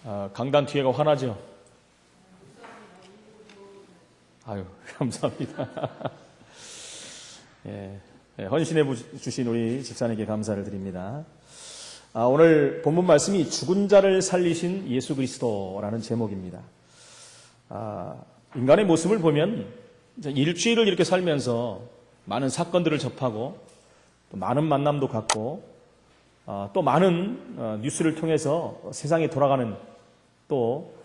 강단 뒤에가 화나죠? 아유, 감사합니다. 헌신해 주신 우리 집사님께 감사를 드립니다. 오늘 본문 말씀이 죽은 자를 살리신 예수 그리스도라는 제목입니다. 인간의 모습을 보면 일주일을 이렇게 살면서 많은 사건들을 접하고 또 많은 만남도 갖고 또 많은 뉴스를 통해서 세상에 돌아가는 또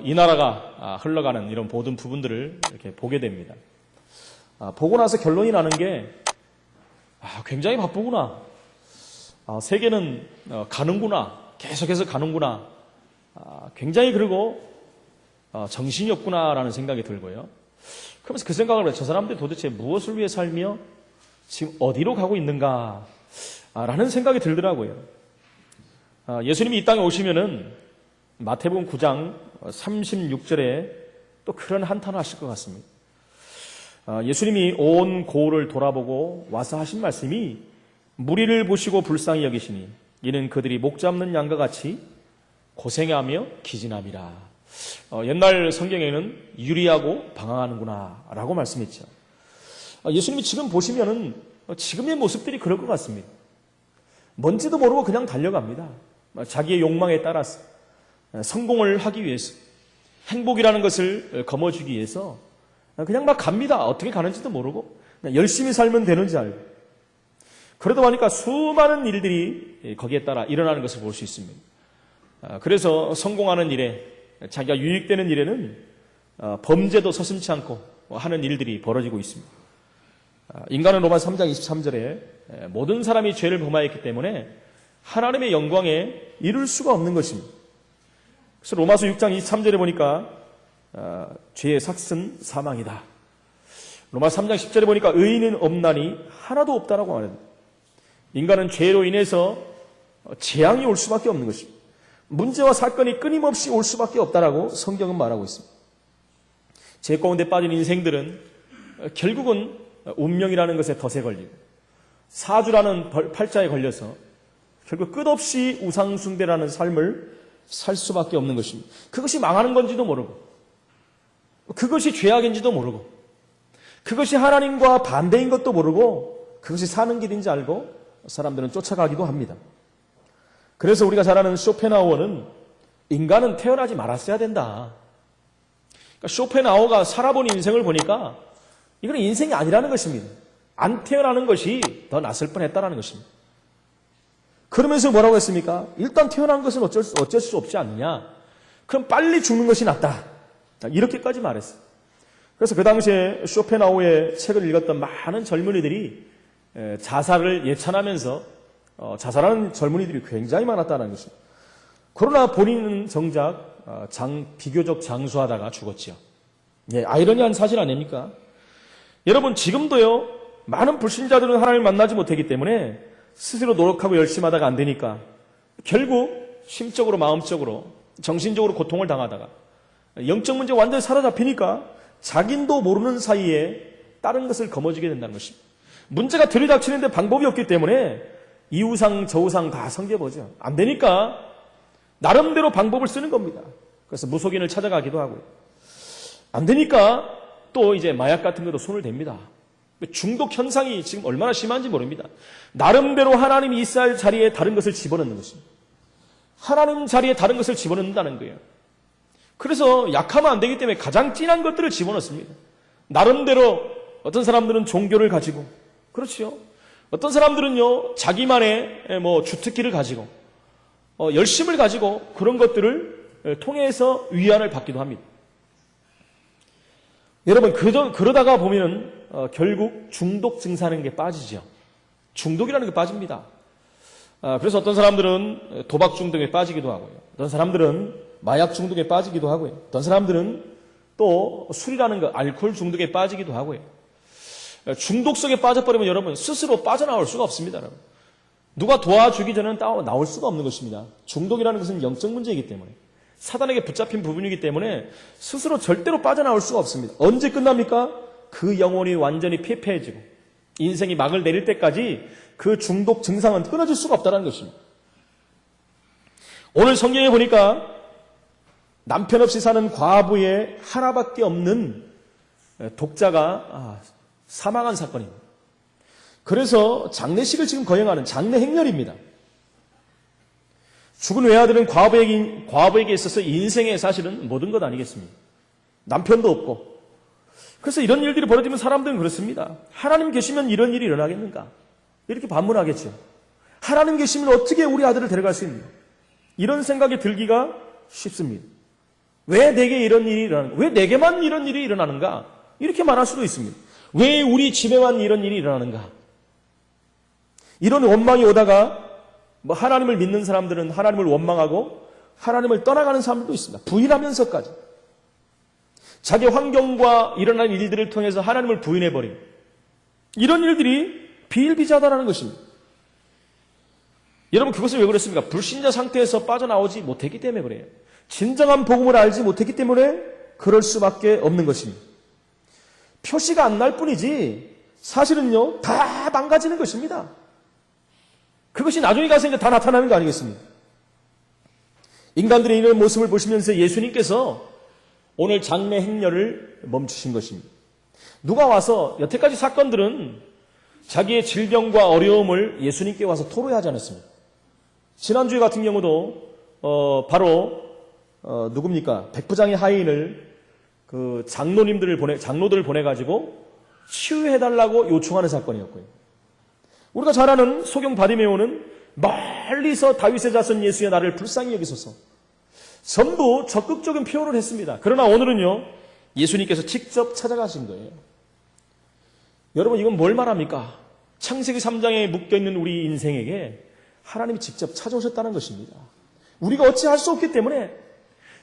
이 나라가 흘러가는 이런 모든 부분들을 이렇게 보게 됩니다. 보고 나서 결론이 나는 게 굉장히 바쁘구나. 세계는 가는구나. 계속해서 가는구나. 굉장히 그리고 정신이 없구나라는 생각이 들고요. 그러면서 그 생각을 해요. 저 사람들이 도대체 무엇을 위해 살며 지금 어디로 가고 있는가 라는 생각이 들더라고요. 예수님이 이 땅에 오시면은 마태복음 9장 36절에 또 그런 한탄을 하실 것 같습니다. 예수님이 온 고을을 돌아보고 와서 하신 말씀이 무리를 보시고 불쌍히 여기시니 이는 그들이 목 잡는 양과 같이 고생하며 기진함이라. 옛날 성경에는 유리하고 방황하는구나 라고 말씀했죠. 예수님이 지금 보시면은 지금의 모습들이 그럴 것 같습니다. 뭔지도 모르고 그냥 달려갑니다. 자기의 욕망에 따라서 성공을 하기 위해서, 행복이라는 것을 거머쥐기 위해서 그냥 막 갑니다. 어떻게 가는지도 모르고 그냥 열심히 살면 되는지 알고. 그러다 보니까 수많은 일들이 거기에 따라 일어나는 것을 볼 수 있습니다. 그래서 성공하는 일에, 자기가 유익되는 일에는 범죄도 서슴지 않고 하는 일들이 벌어지고 있습니다. 인간은 로마 3장 23절에 모든 사람이 죄를 범하였기 때문에 하나님의 영광에 이룰 수가 없는 것입니다. 그래서 로마서 6장 23절에 보니까 죄의 삭은 사망이다. 로마 3장 10절에 보니까 의인은 없나니 하나도 없다라고 말합니다. 인간은 죄로 인해서 재앙이 올 수밖에 없는 것입니다. 문제와 사건이 끊임없이 올 수밖에 없다라고 성경은 말하고 있습니다. 죄 가운데 빠진 인생들은 결국은 운명이라는 것에 덫에 걸리고 사주라는 팔자에 걸려서 결국 끝없이 우상숭배라는 삶을 살 수밖에 없는 것입니다. 그것이 망하는 건지도 모르고 그것이 죄악인지도 모르고 그것이 하나님과 반대인 것도 모르고 그것이 사는 길인지 알고 사람들은 쫓아가기도 합니다. 그래서 우리가 잘 아는 쇼펜하우어는 인간은 태어나지 말았어야 된다. 그러니까 쇼펜하우어가 살아본 인생을 보니까 이건 인생이 아니라는 것입니다. 안 태어나는 것이 더 낫을 뻔했다는 것입니다. 그러면서 뭐라고 했습니까? 일단 태어난 것은 어쩔 수 없지 않느냐. 그럼 빨리 죽는 것이 낫다. 이렇게까지 말했어요. 그래서 그 당시에 쇼펜하우어의 책을 읽었던 많은 젊은이들이 자살을 예찬하면서 자살하는 젊은이들이 굉장히 많았다는 것입니다. 그러나 본인은 정작 비교적 장수하다가 죽었지요. 아이러니한 사실 아닙니까? 여러분 지금도요 많은 불신자들은 하나님을 만나지 못했기 때문에 스스로 노력하고 열심히 하다가 안 되니까 결국 심적으로 마음적으로 정신적으로 고통을 당하다가 영적 문제 완전히 사로잡히니까 자기도 모르는 사이에 다른 것을 거머쥐게 된다는 것입니다. 문제가 들이닥치는데 방법이 없기 때문에 이우상 저우상 다 섬겨보죠. 안 되니까 나름대로 방법을 쓰는 겁니다. 그래서 무속인을 찾아가기도 하고요. 안 되니까 또 이제 마약 같은 것도 손을 댑니다. 중독 현상이 지금 얼마나 심한지 모릅니다. 나름대로 하나님이 있어야 할 자리에 다른 것을 집어넣는 것입니다. 하나님 자리에 다른 것을 집어넣는다는 거예요. 그래서 약하면 안 되기 때문에 가장 진한 것들을 집어넣습니다. 나름대로 어떤 사람들은 종교를 가지고, 그렇죠. 어떤 사람들은요 자기만의 주특기를 가지고 열심을 가지고 그런 것들을 통해서 위안을 받기도 합니다. 여러분 그러다가 보면 결국 중독 증상인 게 빠지죠. 중독이라는 게 빠집니다. 그래서 어떤 사람들은 도박 중독에 빠지기도 하고요. 어떤 사람들은 마약 중독에 빠지기도 하고요. 어떤 사람들은 또 술이라는 거 알코올 중독에 빠지기도 하고요. 중독성에 빠져버리면 여러분 스스로 빠져나올 수가 없습니다. 여러분. 누가 도와주기 전에는 나올 수가 없는 것입니다. 중독이라는 것은 영적 문제이기 때문에 사단에게 붙잡힌 부분이기 때문에 스스로 절대로 빠져나올 수가 없습니다. 언제 끝납니까? 그 영혼이 완전히 폐폐해지고 인생이 막을 내릴 때까지 그 중독 증상은 끊어질 수가 없다는 것입니다. 오늘 성경에 보니까 남편 없이 사는 과부의 하나밖에 없는 독자가 사망한 사건입니다. 그래서 장례식을 지금 거행하는 장례 행렬입니다. 죽은 외아들은 과부에게 있어서 인생의 사실은 모든 것 아니겠습니까? 남편도 없고. 그래서 이런 일들이 벌어지면 사람들은 그렇습니다. 하나님 계시면 이런 일이 일어나겠는가? 이렇게 반문하겠죠. 하나님 계시면 어떻게 우리 아들을 데려갈 수 있는가? 이런 생각이 들기가 쉽습니다. 왜 내게 이런 일이 일어나는가? 왜 내게만 이런 일이 일어나는가? 이렇게 말할 수도 있습니다. 왜 우리 집에만 이런 일이 일어나는가? 이런 원망이 오다가 하나님을 믿는 사람들은 하나님을 원망하고 하나님을 떠나가는 사람들도 있습니다. 부인하면서까지. 자기 환경과 일어난 일들을 통해서 하나님을 부인해버린 이런 일들이 비일비재하다는 것입니다. 여러분 그것을 왜 그랬습니까? 불신자 상태에서 빠져나오지 못했기 때문에 그래요. 진정한 복음을 알지 못했기 때문에 그럴 수밖에 없는 것입니다. 표시가 안 날 뿐이지 사실은요 다 망가지는 것입니다. 그것이 나중에 가서 이제 다 나타나는 거 아니겠습니까? 인간들의 이런 모습을 보시면서 예수님께서 오늘 장례 행렬을 멈추신 것입니다. 누가 와서 여태까지 사건들은 자기의 질병과 어려움을 예수님께 와서 토로하지 않았습니다. 지난주에 같은 경우도 바로 누굽니까? 백부장의 하인을 그 장로들을 보내가지고 치유해달라고 요청하는 사건이었고요. 우리가 잘 아는 소경 바디메오는 멀리서 다윗의 자손 예수의 나를 불쌍히 여기소서 전부 적극적인 표현을 했습니다. 그러나 오늘은요 예수님께서 직접 찾아가신 거예요. 여러분 이건 뭘 말합니까? 창세기 3장에 묶여있는 우리 인생에게 하나님이 직접 찾아오셨다는 것입니다. 우리가 어찌할 수 없기 때문에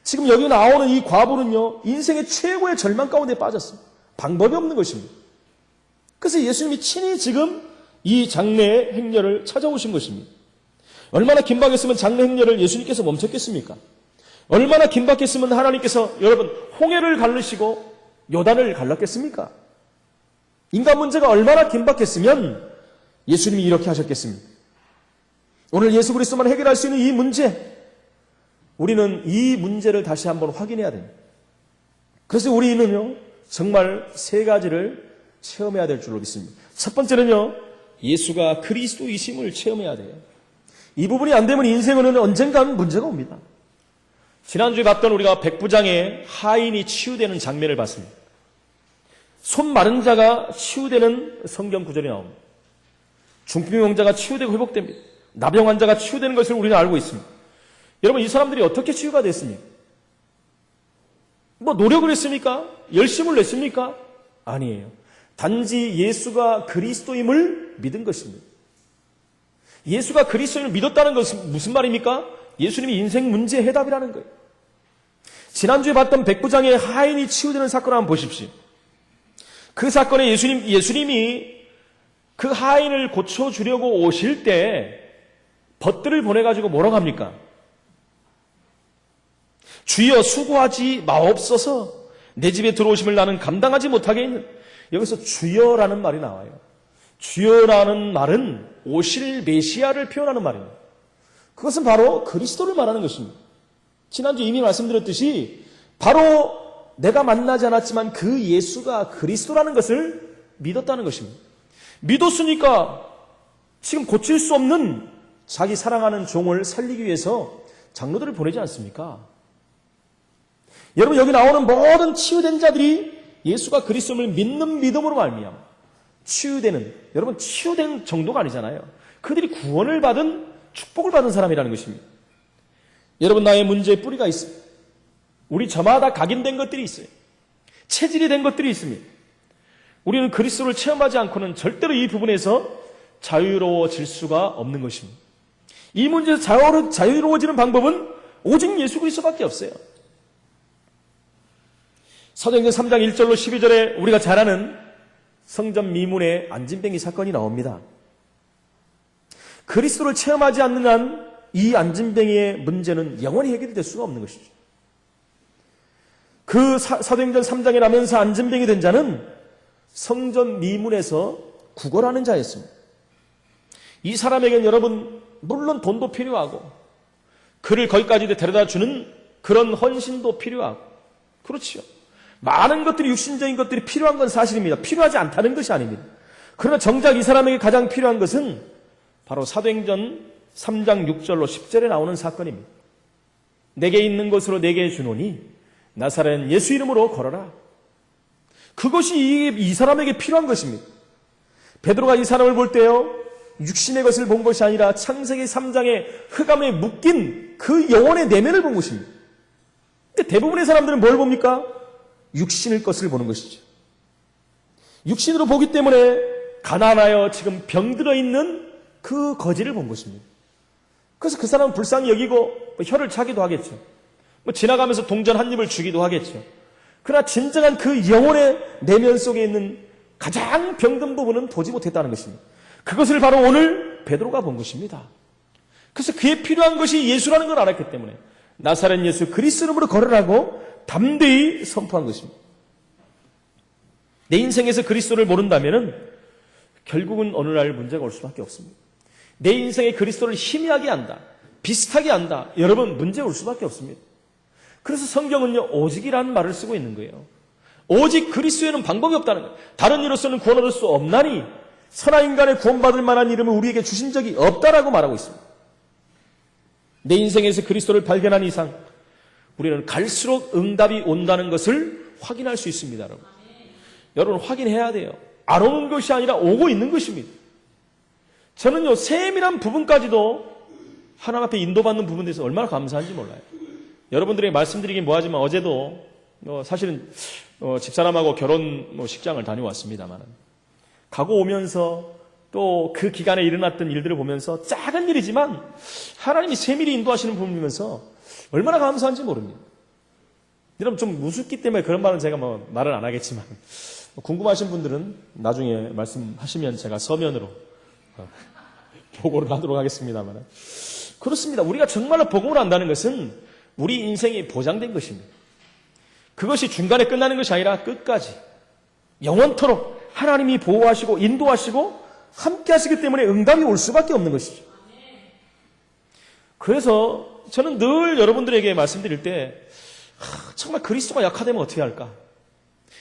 지금 여기 나오는 이 과부는요 인생의 최고의 절망 가운데 빠졌습니다. 방법이 없는 것입니다. 그래서 예수님이 친히 지금 이 장례 행렬을 찾아오신 것입니다. 얼마나 긴박했으면 장례 행렬을 예수님께서 멈췄겠습니까? 얼마나 긴박했으면 하나님께서 여러분 홍해를 갈르시고 요단을 갈랐겠습니까? 인간 문제가 얼마나 긴박했으면 예수님이 이렇게 하셨겠습니까? 오늘 예수 그리스도만 해결할 수 있는 이 문제, 우리는 이 문제를 다시 한번 확인해야 됩니다. 그래서 우리는요 정말 세 가지를 체험해야 될 줄로 믿습니다. 첫 번째는요 예수가 그리스도이심을 체험해야 돼요. 이 부분이 안 되면 인생은 언젠가는 문제가 옵니다. 지난주에 봤던 우리가 백부장의 하인이 치유되는 장면을 봤습니다. 손 마른 자가 치유되는 성경 구절이 나옵니다. 중풍병자가 치유되고 회복됩니다. 나병 환자가 치유되는 것을 우리는 알고 있습니다. 여러분 이 사람들이 어떻게 치유가 됐습니까? 노력을 했습니까? 열심을 냈습니까? 아니에요. 단지 예수가 그리스도임을 믿은 것입니다. 예수가 그리스도임을 믿었다는 것은 무슨 말입니까? 예수님이 인생 문제 해답이라는 거예요. 지난주에 봤던 백부장의 하인이 치유되는 사건을 한번 보십시오. 그 사건에 예수님이 그 하인을 고쳐주려고 오실 때 벗들을 보내가지고 뭐라고 합니까? 주여 수고하지 마옵소서 내 집에 들어오심을 나는 감당하지 못하게 있는. 여기서 주여라는 말이 나와요. 주여라는 말은 오실 메시아를 표현하는 말입니다. 그것은 바로 그리스도를 말하는 것입니다. 지난주 이미 말씀드렸듯이 바로 내가 만나지 않았지만 그 예수가 그리스도라는 것을 믿었다는 것입니다. 믿었으니까 지금 고칠 수 없는 자기 사랑하는 종을 살리기 위해서 장로들을 보내지 않습니까? 여러분 여기 나오는 모든 치유된 자들이 예수가 그리스도를 믿는 믿음으로 말미암아 치유되는, 여러분 치유된 정도가 아니잖아요. 그들이 구원을 받은 축복을 받은 사람이라는 것입니다. 여러분 나의 문제의 뿌리가 있습니다. 우리 저마다 각인된 것들이 있어요. 체질이 된 것들이 있습니다. 우리는 그리스도를 체험하지 않고는 절대로 이 부분에서 자유로워질 수가 없는 것입니다. 이 문제에서 자유로워지는 방법은 오직 예수 그리스도밖에 없어요. 사도행전 3장 1절로 12절에 우리가 잘 아는 성전 미문의 안진뱅이 사건이 나옵니다. 그리스도를 체험하지 않는 한 이 안진뱅이의 문제는 영원히 해결이 될 수가 없는 것이죠. 그 사도행전 3장에 나면서 안진뱅이 된 자는 성전 미문에서 구걸하는 자였습니다. 이 사람에게는 여러분 물론 돈도 필요하고 그를 거기까지 데려다 주는 그런 헌신도 필요하고, 그렇죠. 많은 것들이, 육신적인 것들이 필요한 건 사실입니다. 필요하지 않다는 것이 아닙니다. 그러나 정작 이 사람에게 가장 필요한 것은 바로 사도행전 3장 6절로 10절에 나오는 사건입니다. 내게 있는 것으로 내게 주노니 나사렛 예수 이름으로 걸어라. 그것이 이 사람에게 필요한 것입니다. 베드로가 이 사람을 볼 때요, 육신의 것을 본 것이 아니라 창세기 3장의 흑암에 묶인 그 영혼의 내면을 본 것입니다. 근데 대부분의 사람들은 뭘 봅니까? 육신의 것을 보는 것이죠. 육신으로 보기 때문에 가난하여 지금 병들어 있는 그 거지를 본 것입니다. 그래서 그 사람은 불쌍히 여기고 혀를 차기도 하겠죠. 지나가면서 동전 한 입을 주기도 하겠죠. 그러나 진정한 그 영혼의 내면 속에 있는 가장 병든 부분은 보지 못했다는 것입니다. 그것을 바로 오늘 베드로가 본 것입니다. 그래서 그에 필요한 것이 예수라는 걸 알았기 때문에 나사렛 예수 그리스도 이름으로 걸으라고 담대히 선포한 것입니다. 내 인생에서 그리스도를 모른다면 결국은 어느 날 문제가 올 수밖에 없습니다. 내 인생에 그리스도를 희미하게 한다, 비슷하게 한다, 여러분 문제 올 수밖에 없습니다. 그래서 성경은요, 오직이라는 말을 쓰고 있는 거예요. 오직 그리스도에는 방법이 없다는 거예요. 다른 이로서는 구원 얻을 수 없나니 선한 인간의 구원받을 만한 이름을 우리에게 주신 적이 없다라고 말하고 있습니다. 내 인생에서 그리스도를 발견한 이상 우리는 갈수록 응답이 온다는 것을 확인할 수 있습니다. 여러분, 여러분 확인해야 돼요. 안 오는 것이 아니라 오고 있는 것입니다. 저는요, 세밀한 부분까지도 하나님 앞에 인도받는 부분에 대해서 얼마나 감사한지 몰라요. 여러분들에게 말씀드리긴 뭐하지만 어제도 사실은 집사람하고 결혼식장을 다녀왔습니다만 가고 오면서 또 그 기간에 일어났던 일들을 보면서 작은 일이지만 하나님이 세밀히 인도하시는 부분이면서 얼마나 감사한지 모릅니다. 여러분 좀 무섭기 때문에 그런 말은 제가 말을 안 하겠지만 궁금하신 분들은 나중에 말씀하시면 제가 서면으로 보고를 하도록 하겠습니다만 그렇습니다. 우리가 정말로 복음을 안다는 것은 우리 인생이 보장된 것입니다. 그것이 중간에 끝나는 것이 아니라 끝까지 영원토록 하나님이 보호하시고 인도하시고 함께 하시기 때문에 응답이 올 수밖에 없는 것이죠. 그래서 저는 늘 여러분들에게 말씀드릴 때 정말 그리스도가 약화되면 어떻게 할까?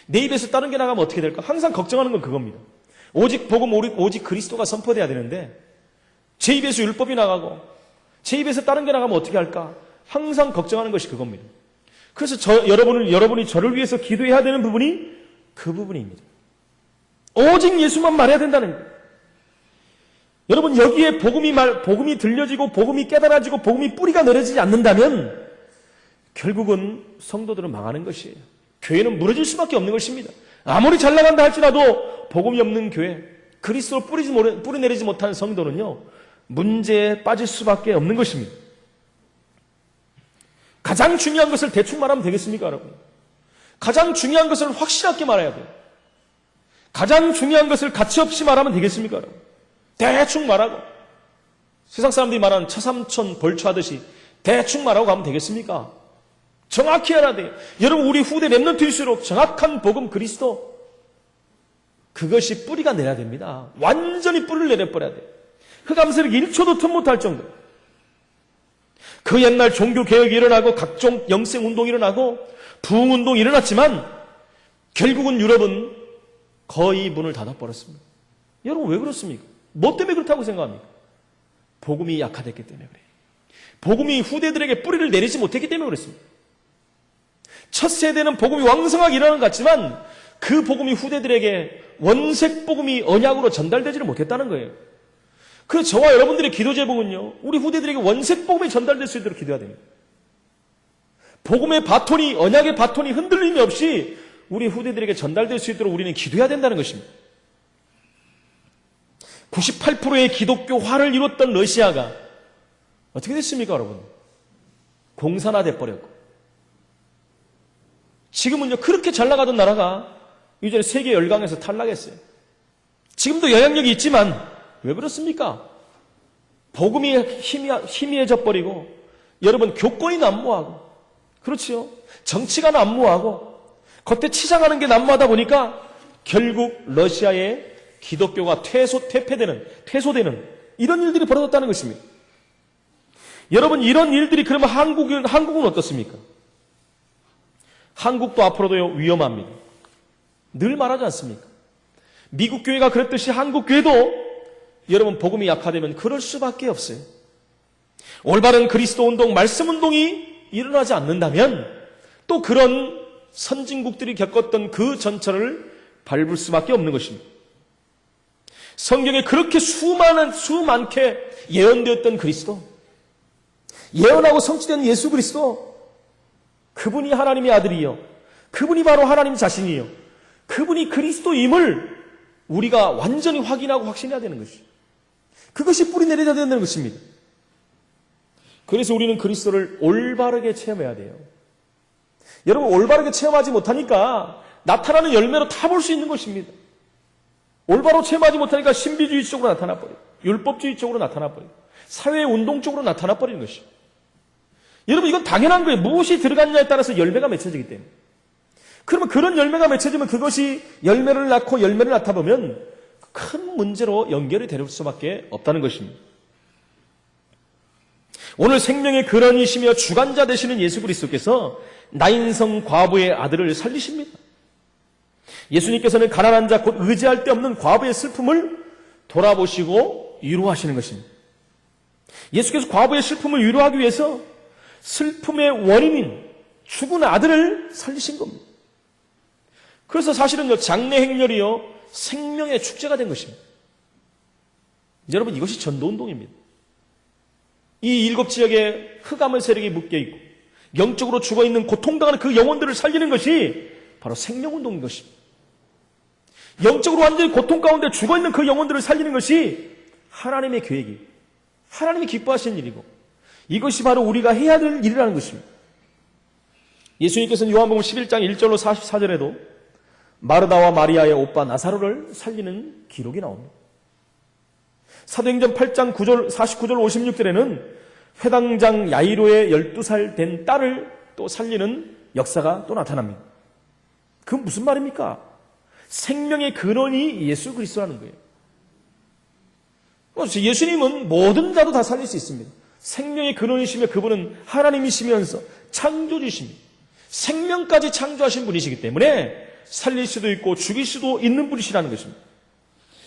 내 입에서 다른 게 나가면 어떻게 될까? 항상 걱정하는 건 그겁니다. 오직 복음, 오직 그리스도가 선포돼야 되는데 제 입에서 율법이 나가고 제 입에서 다른 게 나가면 어떻게 할까? 항상 걱정하는 것이 그겁니다. 그래서 여러분이 저를 위해서 기도해야 되는 부분이 그 부분입니다. 오직 예수만 말해야 된다는 거예요. 여러분 여기에 복음이 들려지고 복음이 깨달아지고 복음이 뿌리가 내려지지 않는다면 결국은 성도들은 망하는 것이에요. 교회는 무너질 수밖에 없는 것입니다. 아무리 잘 나간다 할지라도 복음이 없는 교회, 그리스도로 뿌리 내리지 못하는 성도는요 문제에 빠질 수밖에 없는 것입니다. 가장 중요한 것을 대충 말하면 되겠습니까, 여러분? 가장 중요한 것을 확실하게 말해야 돼요. 가장 중요한 것을 가치없이 말하면 되겠습니까, 여러분? 대충 말하고 세상 사람들이 말하는 차삼천 벌초하듯이 대충 말하고 가면 되겠습니까? 정확히 알아야 돼요. 여러분 우리 후대 랩런트일수록 정확한 복음 그리스도 그것이 뿌리가 내려야 됩니다. 완전히 뿌리를 내려버려야 돼요. 흑암세력이 1초도 틈 못할 정도. 그 옛날 종교개혁이 일어나고 각종 영생운동이 일어나고 부흥운동이 일어났지만 결국은 유럽은 거의 문을 닫아버렸습니다. 여러분 왜 그렇습니까? 뭐 때문에 그렇다고 생각합니까? 복음이 약화됐기 때문에 그래요. 복음이 후대들에게 뿌리를 내리지 못했기 때문에 그렇습니다. 첫 세대는 복음이 왕성하게 일어나는 것 같지만 그 복음이 후대들에게 원색 복음이 언약으로 전달되지를 못했다는 거예요. 그래서 저와 여러분들의 기도 제목은요, 우리 후대들에게 원색 복음이 전달될 수 있도록 기도해야 됩니다. 복음의 바톤이, 언약의 바톤이 흔들림이 없이 우리 후대들에게 전달될 수 있도록 우리는 기도해야 된다는 것입니다. 98%의 기독교화를 이뤘던 러시아가 어떻게 됐습니까, 여러분? 공산화돼 버렸고. 지금은요, 그렇게 잘 나가던 나라가 이전에 세계 열강에서 탈락했어요. 지금도 영향력이 있지만 왜 그렇습니까? 복음이 희미해져 버리고 여러분 교권이 난무하고 그렇지요. 정치가 난무하고 겉에 치장하는 게 난무하다 보니까 결국 러시아의 기독교가 퇴소되는 이런 일들이 벌어졌다는 것입니다. 여러분 이런 일들이 그러면 한국은 어떻습니까? 한국도 앞으로도 위험합니다. 늘 말하지 않습니까? 미국 교회가 그랬듯이 한국 교회도 여러분 복음이 약화되면 그럴 수밖에 없어요. 올바른 그리스도 운동, 말씀 운동이 일어나지 않는다면 또 그런 선진국들이 겪었던 그 전철을 밟을 수밖에 없는 것입니다. 성경에 그렇게 수많게 예언되었던 그리스도, 예언하고 성취된 예수 그리스도, 그분이 하나님의 아들이요, 그분이 바로 하나님 자신이요, 그분이 그리스도임을 우리가 완전히 확인하고 확신해야 되는 것이죠. 그것이 뿌리 내려야 되는 것입니다. 그래서 우리는 그리스도를 올바르게 체험해야 돼요. 여러분, 올바르게 체험하지 못하니까 나타나는 열매로 다 볼 수 있는 것입니다. 올바로 체험하지 못하니까 신비주의 쪽으로 나타나버리고, 율법주의 쪽으로 나타나버리고, 사회운동 쪽으로 나타나버리는 것이죠. 여러분, 이건 당연한 거예요. 무엇이 들어갔냐에 따라서 열매가 맺혀지기 때문에. 그러면 그런 열매가 맺혀지면 그것이 열매를 낳고 열매를 낳다 보면 큰 문제로 연결이 될 수밖에 없다는 것입니다. 오늘 생명의 근원이시며 주관자 되시는 예수 그리스도께서 나인성 과부의 아들을 살리십니다. 예수님께서는 가난한 자, 곧 의지할 데 없는 과부의 슬픔을 돌아보시고 위로하시는 것입니다. 예수께서 과부의 슬픔을 위로하기 위해서 슬픔의 원인인 죽은 아들을 살리신 겁니다. 그래서 사실은요, 장례 행렬이요, 생명의 축제가 된 것입니다. 여러분, 이것이 전도운동입니다. 이 7지역에 흑암의 세력이 묶여있고 영적으로 죽어있는 고통당하는 그 영혼들을 살리는 것이 바로 생명운동인 것입니다. 영적으로 완전히 고통 가운데 죽어있는 그 영혼들을 살리는 것이 하나님의 계획이고 하나님이 기뻐하시는 일이고 이것이 바로 우리가 해야 될 일이라는 것입니다. 예수님께서는 요한복음 11장 1절로 44절에도 마르다와 마리아의 오빠 나사로를 살리는 기록이 나옵니다. 사도행전 8장 9절, 49절 56절에는 회당장 야이로의 12살 된 딸을 또 살리는 역사가 또 나타납니다. 그건 무슨 말입니까? 생명의 근원이 예수 그리스도라는 거예요. 예수님은 모든 자도 다 살릴 수 있습니다. 생명의 근원이시며 그분은 하나님이시면서 창조주십니다. 생명까지 창조하신 분이시기 때문에 살릴 수도 있고 죽일 수도 있는 분이시라는 것입니다.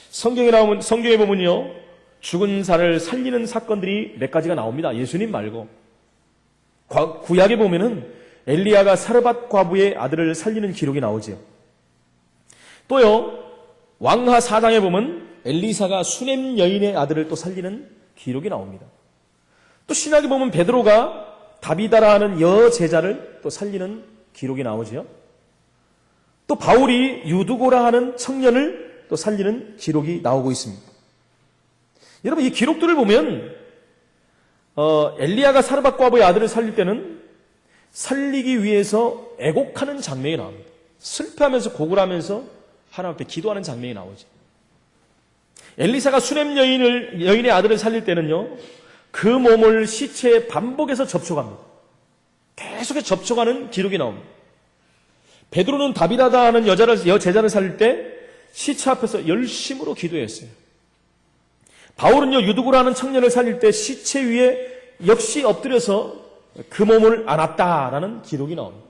성경에 보면요, 죽은 자를 살리는 사건들이 몇 가지가 나옵니다. 예수님 말고. 구약에 보면은 엘리야가 사르밧 과부의 아들을 살리는 기록이 나오지요. 또요, 왕하 4장에 보면 엘리사가 수넴 여인의 아들을 또 살리는 기록이 나옵니다. 또 신약에 보면 베드로가 다비다라 하는 여제자를 또 살리는 기록이 나오지요. 또 바울이 유두고라 하는 청년을 또 살리는 기록이 나오고 있습니다. 여러분, 이 기록들을 보면 엘리야가 사르밧 과부의 아들을 살릴 때는 살리기 위해서 애곡하는 장면이 나옵니다. 슬퍼하면서 고글하면서 하나님 앞에 기도하는 장면이 나오죠. 엘리사가 수넴 여인의 아들을 살릴 때는요, 그 몸을 시체에 반복해서 접촉합니다. 계속해서 접촉하는 기록이 나옵니다. 베드로는 다비다다 하는 여제자를 살릴 때 시체 앞에서 열심으로 기도했어요. 바울은요, 유두고라는 청년을 살릴 때 시체 위에 역시 엎드려서 그 몸을 안았다라는 기록이 나옵니다.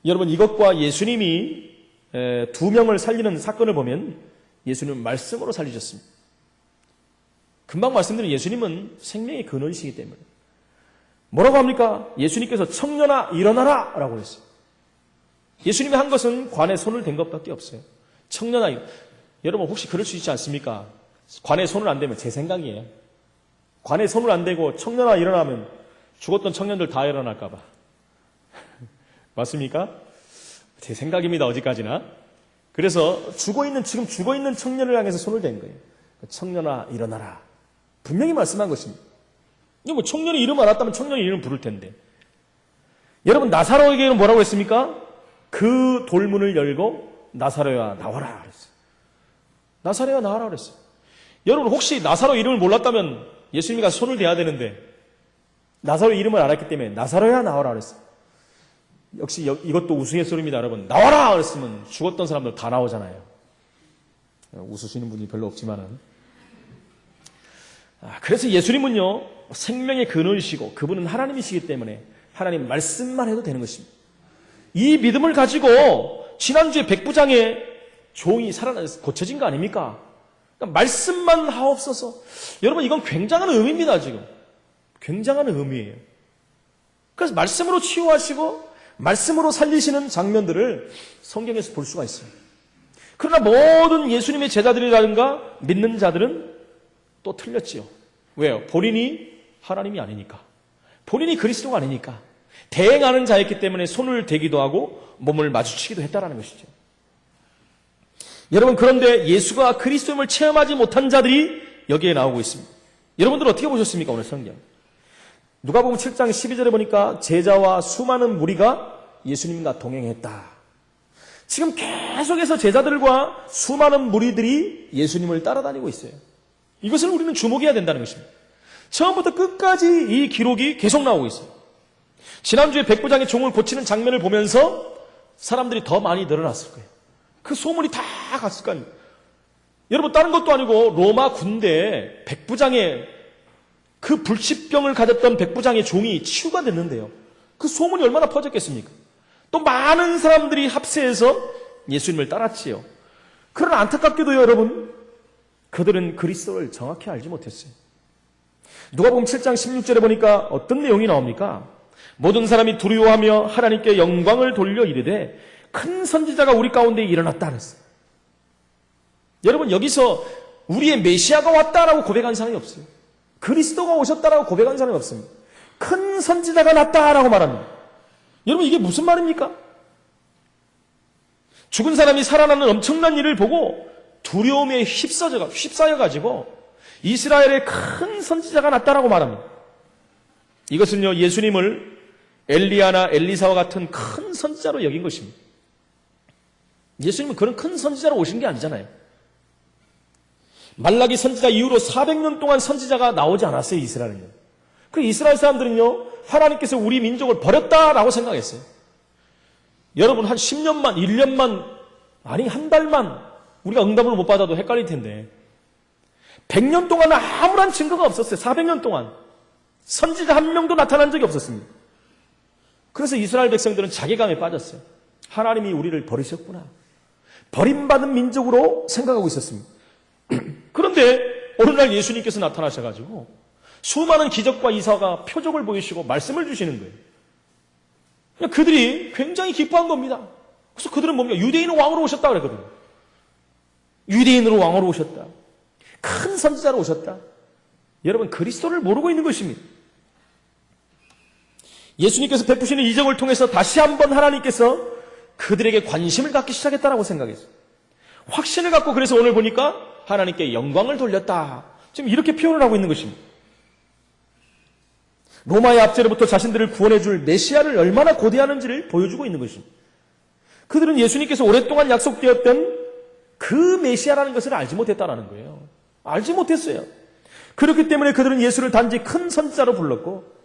여러분, 이것과 예수님이 2명을 살리는 사건을 보면 예수님은 말씀으로 살리셨습니다. 금방 말씀드린 예수님은 생명의 근원이시기 때문에 뭐라고 합니까? 예수님께서 청년아 일어나라 라고 했어요. 예수님이 한 것은 관에 손을 댄 것밖에 없어요. 청년아, 여러분 혹시 그럴 수 있지 않습니까? 관에 손을 안 대면 제 생각이에요. 관에 손을 안 대고 청년아 일어나면 죽었던 청년들 다 일어날까 봐. 맞습니까? 제 생각입니다. 어디까지나. 그래서 지금 죽어있는 청년을 향해서 손을 댄 거예요. 청년아 일어나라. 분명히 말씀한 것입니다. 뭐 청년이 이름 알았다면 청년이 이름 부를 텐데. 여러분, 나사로에게는 뭐라고 했습니까? 그 돌문을 열고 나사로야 나와라 그랬어요. 나사로야 나와라 그랬어요. 여러분, 혹시 나사로 이름을 몰랐다면 예수님이 가서 손을 대야 되는데 나사로 이름을 알았기 때문에 나사로야 나와라 그랬어요. 역시 이것도 우스갯소리입니다, 여러분. 나와라 그랬으면 죽었던 사람들 다 나오잖아요. 웃으시는 분이 별로 없지만은. 그래서 예수님은요, 생명의 근원이시고 그분은 하나님이시기 때문에 하나님 말씀만 해도 되는 것입니다. 이 믿음을 가지고 지난주에 백부장의 종이 살아나서 고쳐진 거 아닙니까? 그러니까 말씀만 하옵소서. 여러분, 이건 굉장한 의미입니다. 지금 굉장한 의미예요. 그래서 말씀으로 치유하시고 말씀으로 살리시는 장면들을 성경에서 볼 수가 있어요. 그러나 모든 예수님의 제자들이라든가 믿는 자들은 또 틀렸지요. 왜요? 본인이 하나님이 아니니까, 본인이 그리스도가 아니니까, 대행하는 자였기 때문에 손을 대기도 하고 몸을 마주치기도 했다라는 것이죠. 여러분, 그런데 예수가 그리스도임을 체험하지 못한 자들이 여기에 나오고 있습니다. 여러분들 어떻게 보셨습니까? 오늘 성경 누가복음 7장 12절에 보니까 제자와 수많은 무리가 예수님과 동행했다. 지금 계속해서 제자들과 수많은 무리들이 예수님을 따라다니고 있어요. 이것을 우리는 주목해야 된다는 것입니다. 처음부터 끝까지 이 기록이 계속 나오고 있어요. 지난주에 백부장의 종을 고치는 장면을 보면서 사람들이 더 많이 늘어났을 거예요. 그 소문이 다 갔을 거 아니에요. 여러분, 다른 것도 아니고 로마 군대에 백부장의 그 불치병을 가졌던 백부장의 종이 치유가 됐는데요. 그 소문이 얼마나 퍼졌겠습니까? 또 많은 사람들이 합세해서 예수님을 따랐지요. 그러나 안타깝게도 여러분, 그들은 그리스도를 정확히 알지 못했어요. 누가복음 7장 16절에 보니까 어떤 내용이 나옵니까? 모든 사람이 두려워하며 하나님께 영광을 돌려 이르되 큰 선지자가 우리 가운데 일어났다 그랬어요. 여러분, 여기서 우리의 메시아가 왔다라고 고백한 사람이 없어요. 그리스도가 오셨다라고 고백한 사람이 없습니다. 큰 선지자가 났다라고 말합니다. 여러분, 이게 무슨 말입니까? 죽은 사람이 살아나는 엄청난 일을 보고 두려움에 휩싸여가지고 이스라엘의 큰 선지자가 났다라고 말합니다. 이것은요, 예수님을 엘리야나 엘리사와 같은 큰 선지자로 여긴 것입니다. 예수님은 그런 큰 선지자로 오신 게 아니잖아요. 말라기 선지자 이후로 400년 동안 선지자가 나오지 않았어요, 이스라엘은요. 그 이스라엘 사람들은요, 하나님께서 우리 민족을 버렸다라고 생각했어요. 여러분, 한 10년만, 1년만, 아니 한 달만 우리가 응답을 못 받아도 헷갈릴 텐데 100년 동안 아무런 증거가 없었어요. 400년 동안 선지자 한 명도 나타난 적이 없었습니다. 그래서 이스라엘 백성들은 자괴감에 빠졌어요. 하나님이 우리를 버리셨구나, 버림받은 민족으로 생각하고 있었습니다. 그런데 어느 날 예수님께서 나타나셔가지고 수많은 기적과 이사가 표적을 보이시고 말씀을 주시는 거예요. 그들이 굉장히 기뻐한 겁니다. 그래서 그들은 뭡니까? 유대인 왕으로 오셨다 그랬거든요. 유대인으로 왕으로 오셨다, 큰 선지자로 오셨다. 여러분, 그리스도를 모르고 있는 것입니다. 예수님께서 베푸시는 이적을 통해서 다시 한번 하나님께서 그들에게 관심을 갖기 시작했다라고 생각했어요. 확신을 갖고, 그래서 오늘 보니까 하나님께 영광을 돌렸다, 지금 이렇게 표현을 하고 있는 것입니다. 로마의 압제로부터 자신들을 구원해 줄 메시아를 얼마나 고대하는지를 보여주고 있는 것입니다. 그들은 예수님께서 오랫동안 약속되었던 그 메시아라는 것을 알지 못했다는 거예요. 알지 못했어요. 그렇기 때문에 그들은 예수를 단지 큰 선지자로 불렀고,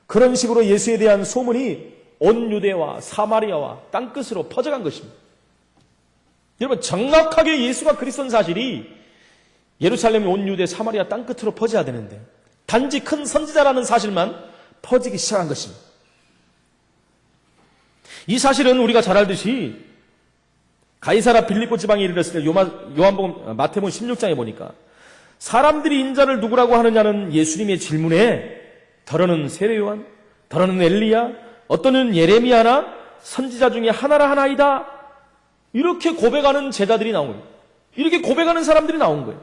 그런 식으로 예수에 대한 소문이 온 유대와 사마리아와 땅끝으로 퍼져간 것입니다. 여러분, 정확하게 예수가 그리스도인 사실이 예루살렘, 온 유대, 사마리아 땅끝으로 퍼져야 되는데 단지 큰 선지자라는 사실만 퍼지기 시작한 것입니다. 이 사실은 우리가 잘 알듯이 가이사라 빌립보 지방에 이르렀을 때 요한복음 마태복음 16장에 보니까 사람들이 인자를 누구라고 하느냐는 예수님의 질문에 더러는 세례 요한, 더러는 엘리야, 어떠는 예레미야나 선지자 중에 하나라 하나이다, 이렇게 고백하는 제자들이 나온 거예요. 이렇게 고백하는 사람들이 나온 거예요.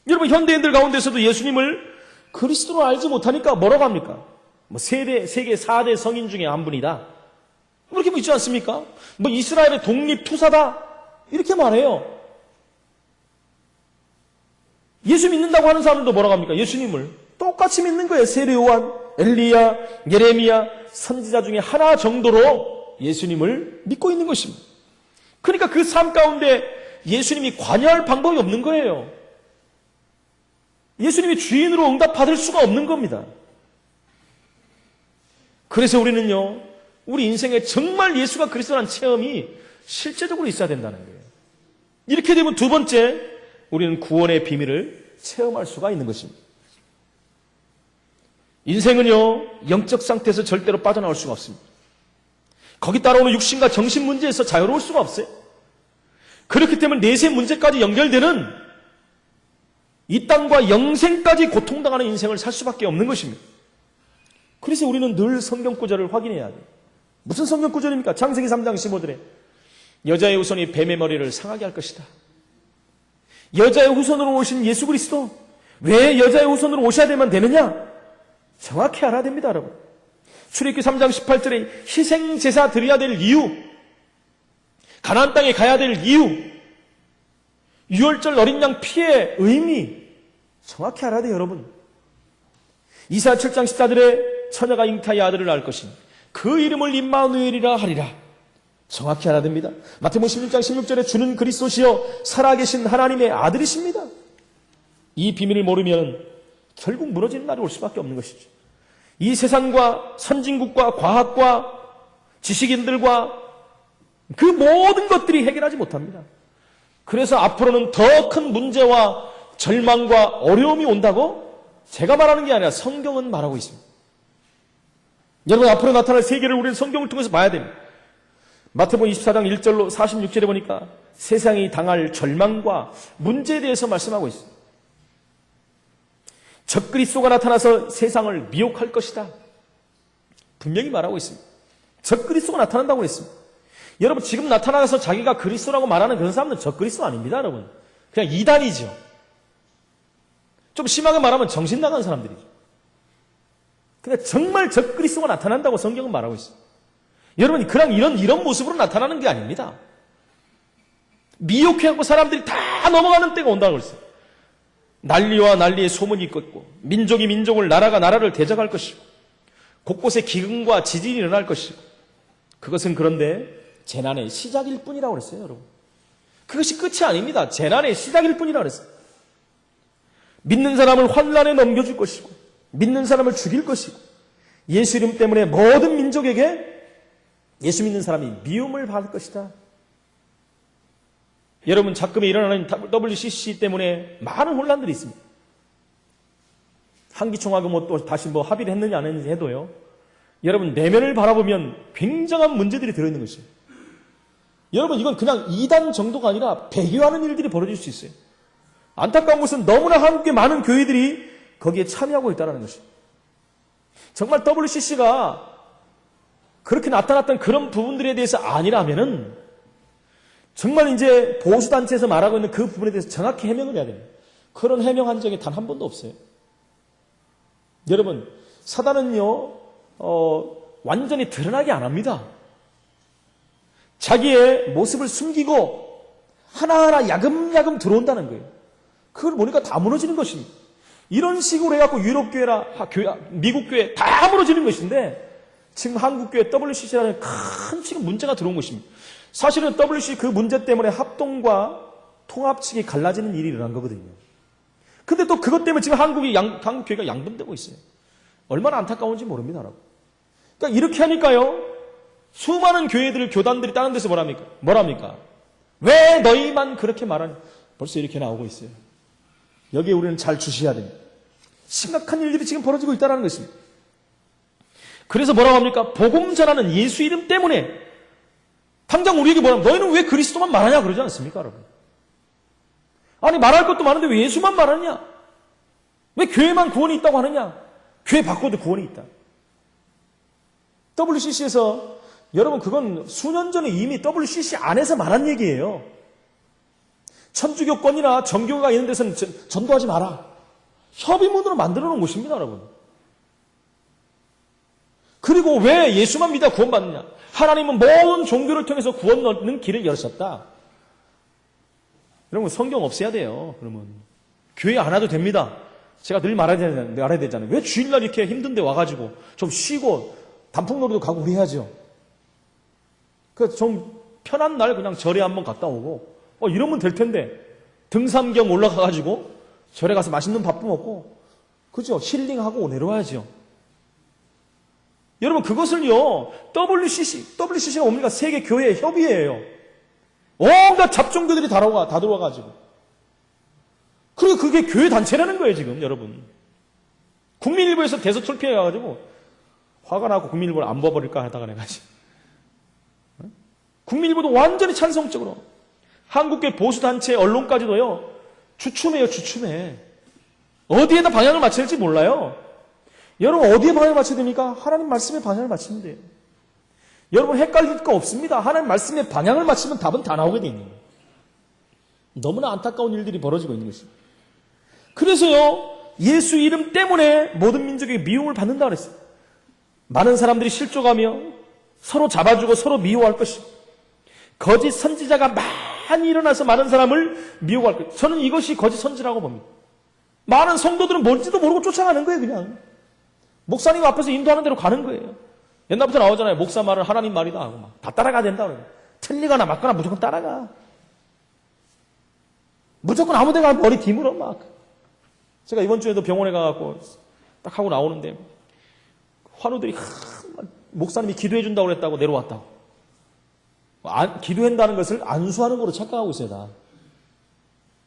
여러분, 현대인들 가운데서도 예수님을 그리스도로 알지 못하니까 뭐라고 합니까? 세계 4대 성인 중에 한 분이다, 이렇게 있지 않습니까? 이스라엘의 독립투사다, 이렇게 말해요. 예수 믿는다고 하는 사람들도 뭐라고 합니까? 예수님을 똑같이 믿는 거예요. 세례 요한, 엘리야, 예레미야, 선지자 중에 하나 정도로 예수님을 믿고 있는 것입니다. 그러니까 그 삶 가운데 예수님이 관여할 방법이 없는 거예요. 예수님이 주인으로 응답받을 수가 없는 겁니다. 그래서 우리는요, 우리 인생에 정말 예수가 그리스도라는 체험이 실제적으로 있어야 된다는 거예요. 이렇게 되면 두 번째, 우리는 구원의 비밀을 체험할 수가 있는 것입니다. 인생은요, 영적 상태에서 절대로 빠져나올 수가 없습니다. 거기 따라오는 육신과 정신 문제에서 자유로울 수가 없어요. 그렇기 때문에 내세 문제까지 연결되는 이 땅과 영생까지 고통당하는 인생을 살 수밖에 없는 것입니다. 그래서 우리는 늘 성경 구절을 확인해야 돼요. 무슨 성경 구절입니까? 창세기 3장 15절에 여자의 후손이 뱀의 머리를 상하게 할 것이다. 여자의 후손으로 오신 예수 그리스도, 왜 여자의 후손으로 오셔야 되느냐? 정확히 알아야 됩니다, 여러분. 출애굽기 3장 18절에 희생 제사 드려야 될 이유, 가나안 땅에 가야 될 이유, 유월절 어린 양 피의 의미 정확히 알아야 돼요, 여러분. 이사야 7장 14절에 처녀가 잉타의 아들을 낳을 것이니 그 이름을 임마누엘이라 하리라. 정확히 알아야 됩니다. 마태복음 16장 16절에 주는 그리스도시여 살아계신 하나님의 아들이십니다. 이 비밀을 모르면 결국 무너지는 날이 올 수밖에 없는 것이죠. 이 세상과 선진국과 과학과 지식인들과 그 모든 것들이 해결하지 못합니다. 그래서 앞으로는 더 큰 문제와 절망과 어려움이 온다고 제가 말하는 게 아니라 성경은 말하고 있습니다. 여러분, 앞으로 나타날 세계를 우리는 성경을 통해서 봐야 됩니다. 마태복음 24장 1절로 46절에 보니까 세상이 당할 절망과 문제에 대해서 말씀하고 있습니다. 적그리스도가 나타나서 세상을 미혹할 것이다. 분명히 말하고 있습니다. 적그리스도가 나타난다고 했습니다. 여러분, 지금 나타나서 자기가 그리스도라고 말하는 그런 사람들은 적그리스도 아닙니다, 여러분. 그냥 이단이죠. 좀 심하게 말하면 정신 나간 사람들이죠. 근데 정말 적그리스도가 나타난다고 성경은 말하고 있어요. 여러분, 그냥 이런 모습으로 나타나는 게 아닙니다. 미혹해갖고 사람들이 다 넘어가는 때가 온다고 그랬어요. 난리와 난리의 소문이 있겠고, 민족이 민족을, 나라가 나라를 대적할 것이고, 곳곳에 기근과 지진이 일어날 것이고, 그것은 그런데 재난의 시작일 뿐이라고 그랬어요, 여러분. 그것이 끝이 아닙니다. 재난의 시작일 뿐이라고 그랬어요. 믿는 사람을 환난에 넘겨줄 것이고, 믿는 사람을 죽일 것이고, 예수 이름 때문에 모든 민족에게 예수 믿는 사람이 미움을 받을 것이다. 여러분, 자금에 일어나는 WCC 때문에 많은 혼란들이 있습니다. 한기총하고 또 다시 합의를 했느냐 안 했는지 해도요, 여러분, 내면을 바라보면 굉장한 문제들이 들어있는 것이에요. 여러분, 이건 그냥 이단 정도가 아니라 배교하는 일들이 벌어질 수 있어요. 안타까운 것은 너무나 한국의 많은 교회들이 거기에 참여하고 있다는 것이에요. 정말 WCC가 그렇게 나타났던 그런 부분들에 대해서 아니라면은 정말 이제 보수단체에서 말하고 있는 그 부분에 대해서 정확히 해명을 해야 됩니다. 그런 해명한 적이 단 한 번도 없어요. 여러분, 사단은요, 완전히 드러나게 안 합니다. 자기의 모습을 숨기고 하나하나 야금야금 들어온다는 거예요. 그걸 보니까 다 무너지는 것입니다. 이런 식으로 해갖고 유럽교회라 미국교회 다 무너지는 것인데 지금 한국교회 WCC라는 큰 지금 문제가 들어온 것입니다. 사실은 WCC 그 문제 때문에 합동과 통합 측이 갈라지는 일이 일어난 거거든요. 근데 또 그것 때문에 지금 한국교회가 양분되고 있어요. 얼마나 안타까운지 모릅니다, 여러분. 그러니까 이렇게 하니까요, 수많은 교단들이 다른 데서 뭐랍니까? 왜 너희만 그렇게 말하니? 벌써 이렇게 나오고 있어요. 여기에 우리는 잘 주시해야 됩니다. 심각한 일들이 지금 벌어지고 있다는 것입니다. 그래서 뭐라고 합니까? 복음 전하는 예수 이름 때문에 당장 우리에게 너희는 왜 그리스도만 말하냐 그러지 않습니까, 여러분? 아니, 말할 것도 많은데 왜 예수만 말하냐? 왜 교회만 구원이 있다고 하느냐? 교회 바꿔도 구원이 있다. WCC에서 여러분, 그건 수년 전에 이미 WCC 안에서 말한 얘기예요. 천주교권이나 정교가 있는 데서는 전도하지 마라. 협의문으로 만들어 놓은 것입니다, 여러분. 그리고 왜 예수만 믿어 구원받느냐? 하나님은 모든 종교를 통해서 구원 얻는 길을 열으셨다. 여러분, 성경 없애야 돼요. 그러면 교회 안 와도 됩니다. 제가 늘 말해야 되잖아요. 왜 주일날 이렇게 힘든데 와가지고 좀 쉬고 단풍놀이도 가고 우리 해야죠. 그래서 좀 편한 날 그냥 절에 한번 갔다 오고 이러면 될 텐데 등삼경 올라가가지고 절에 가서 맛있는 밥도 먹고 그죠? 힐링하고 내려와야죠. 여러분, 그것을요, WCC가 뭡니까? 세계 교회 협의회예요. 온갖 잡종교들이 다 들어와가지고. 그리고 그게 교회 단체라는 거예요, 지금, 여러분. 국민일보에서 대서출피해가지고, 화가 나고 국민일보를 안 봐버릴까 하다가 내가 지금. 국민일보도 완전히 찬성적으로. 한국계 보수단체 언론까지도요, 주춤해요, 주춤해. 어디에다 방향을 맞춰야 될지 몰라요. 여러분, 어디에 방향을 맞춰야 됩니까? 하나님 말씀에 방향을 맞추면 돼요. 여러분, 헷갈릴 거 없습니다. 하나님 말씀에 방향을 맞추면 답은 다 나오게 돼 있는 거예요. 너무나 안타까운 일들이 벌어지고 있는 것입니다. 그래서요, 예수 이름 때문에 모든 민족에게 미움을 받는다 그랬어요. 많은 사람들이 실족하며 서로 잡아주고 서로 미워할 것이고, 거짓 선지자가 많이 일어나서 많은 사람을 미워할 것이고, 저는 이것이 거짓 선지라고 봅니다. 많은 성도들은 뭔지도 모르고 쫓아가는 거예요, 그냥. 목사님 앞에서 인도하는 대로 가는 거예요. 옛날부터 나오잖아요. 목사 말은 하나님 말이다 하고 막 다 따라가야 된다 그래요. 틀리거나 맞거나 무조건 따라가. 무조건 아무 데가 머리 뒤물어 막. 제가 이번 주에도 병원에 가갖고 딱 하고 나오는데 환우들이 목사님이 기도해 준다고 그랬다고 내려왔다고. 기도한다는 것을 안수하는 거로 착각하고 있어요, 다.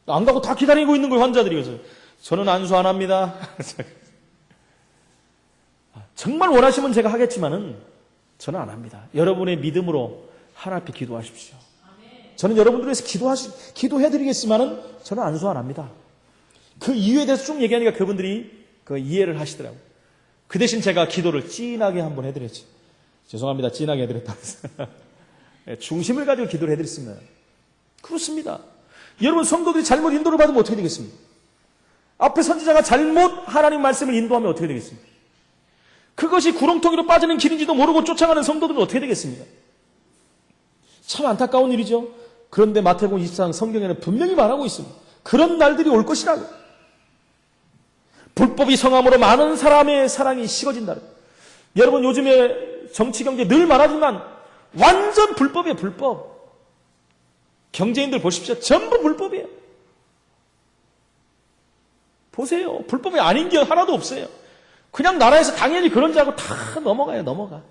안 가고 다 기다리고 있는 거예요, 환자들이. 그래서 저는 안수 안 합니다. 정말 원하시면 제가 하겠지만은 저는 안 합니다. 여러분의 믿음으로 하나님 앞에 기도하십시오. 저는 여러분들 위해서 기도해드리겠지만은 저는 안수 안 합니다. 그 이유에 대해서 쭉 얘기하니까 그분들이 그 이해를 하시더라고요. 그 대신 제가 기도를 진하게 한번 해드렸지. 죄송합니다. 진하게 해드렸다. 중심을 가지고 기도를 해드렸습니다. 그렇습니다. 여러분, 성도들이 잘못 인도를 받으면 어떻게 되겠습니까? 앞에 선지자가 잘못 하나님 말씀을 인도하면 어떻게 되겠습니까? 그것이 구렁텅이로 빠지는 길인지도 모르고 쫓아가는 성도들은 어떻게 되겠습니까? 참 안타까운 일이죠. 그런데 마태복음 24장 성경에는 분명히 말하고 있습니다. 그런 날들이 올 것이라고. 불법이 성함으로 많은 사람의 사랑이 식어진다. 여러분, 요즘에 정치 경제 늘 말하지만 완전 불법이에요, 불법. 경제인들 보십시오. 전부 불법이에요. 보세요. 불법이 아닌 게 하나도 없어요. 그냥 나라에서 당연히 그런 줄 알고 다 넘어가요, 넘어가.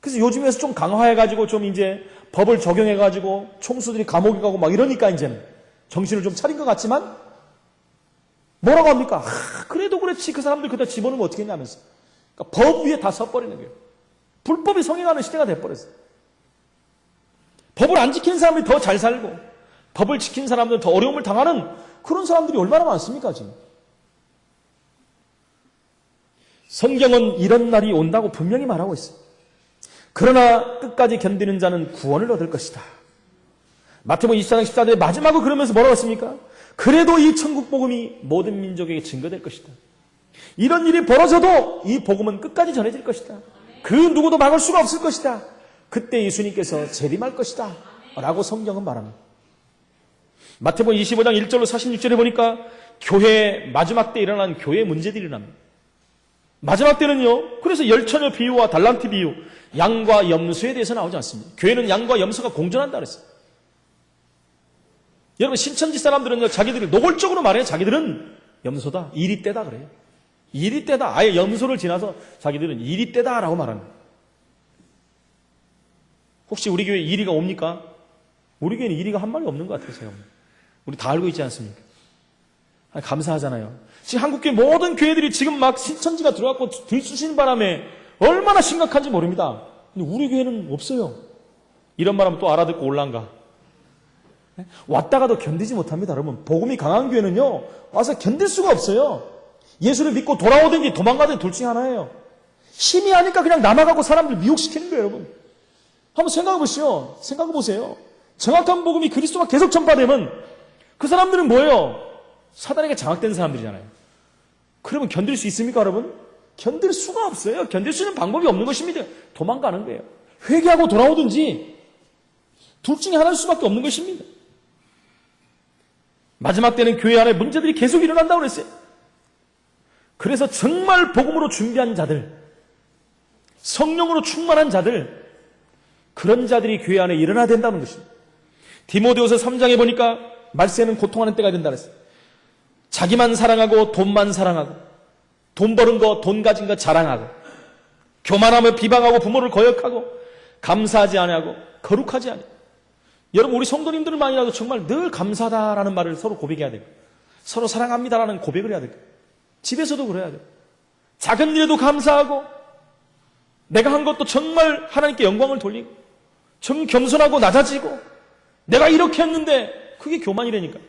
그래서 요즘에서 좀 강화해가지고 좀 이제 법을 적용해가지고 총수들이 감옥에 가고 막 이러니까 이제는 정신을 좀 차린 것 같지만 뭐라고 합니까? 그래도 그렇지. 그 사람들 그다 집어넣으면 어떻게 했냐면서. 그러니까 법 위에 다 서버리는 거예요. 불법이 성행하는 시대가 돼버렸어요. 법을 안 지키는 사람이 더 잘 살고 법을 지킨 사람들은 더 어려움을 당하는 그런 사람들이 얼마나 많습니까, 지금. 성경은 이런 날이 온다고 분명히 말하고 있어요. 그러나 끝까지 견디는 자는 구원을 얻을 것이다. 마태복음 24장 14절에 마지막으로 그러면서 뭐라고 했습니까? 그래도 이 천국 복음이 모든 민족에게 증거될 것이다. 이런 일이 벌어져도 이 복음은 끝까지 전해질 것이다. 그 누구도 막을 수가 없을 것이다. 그때 예수님께서 재림할 것이다. 라고 성경은 말합니다. 마태복음 25장 1절로 46절에 보니까 교회 마지막 때 일어난 교회 문제들이 일어납니다. 마지막 때는요, 그래서 열처녀 비유와 달란트 비유, 양과 염소에 대해서 나오지 않습니다. 교회는 양과 염소가 공존한다 그랬어요. 여러분, 신천지 사람들은요, 자기들이 노골적으로 말해요. 자기들은 염소다, 이리떼다 그래요. 이리떼다. 아예 염소를 지나서 자기들은 이리떼다라고 말합니다. 혹시 우리 교회에 이리가 옵니까? 우리 교회는 이리가 한 마리 없는 것 같아요, 제가. 우리 다 알고 있지 않습니까? 감사하잖아요. 지금 한국교회 모든 교회들이 지금 막 신천지가 들어왔고 들쑤시는 바람에 얼마나 심각한지 모릅니다. 근데 우리 교회는 없어요. 이런 말하면 또 알아듣고 올란가. 왔다가도 견디지 못합니다, 여러분. 복음이 강한 교회는요, 와서 견딜 수가 없어요. 예수를 믿고 돌아오든지 도망가든지 둘 중에 하나예요. 힘이 하니까 그냥 남아가고 사람들 미혹시키는 거예요, 여러분. 한번 생각해 보시오. 생각해 보세요. 정확한 복음이 그리스도가 계속 전파되면 그 사람들은 뭐예요? 사단에게 장악된 사람들이잖아요. 그러면 견딜 수 있습니까, 여러분? 견딜 수가 없어요. 견딜 수 있는 방법이 없는 것입니다. 도망가는 거예요. 회개하고 돌아오든지 둘 중에 하나일 수밖에 없는 것입니다. 마지막 때는 교회 안에 문제들이 계속 일어난다고 그랬어요. 그래서 정말 복음으로 준비한 자들, 성령으로 충만한 자들, 그런 자들이 교회 안에 일어나야 된다는 것입니다. 디모데후서 3장에 보니까 말세는 고통하는 때가 된다 그랬어요. 자기만 사랑하고 돈만 사랑하고 돈 버는 거, 돈 가진 거 자랑하고 교만하며 비방하고 부모를 거역하고 감사하지 아니하고 거룩하지 아니하고. 여러분, 우리 성도님들만이라도 정말 늘 감사하다라는 말을 서로 고백해야 돼요. 서로 사랑합니다라는 고백을 해야 돼요. 집에서도 그래야 돼요. 작은 일에도 감사하고 내가 한 것도 정말 하나님께 영광을 돌리고 정 겸손하고 낮아지고 내가 이렇게 했는데 그게 교만이라니까.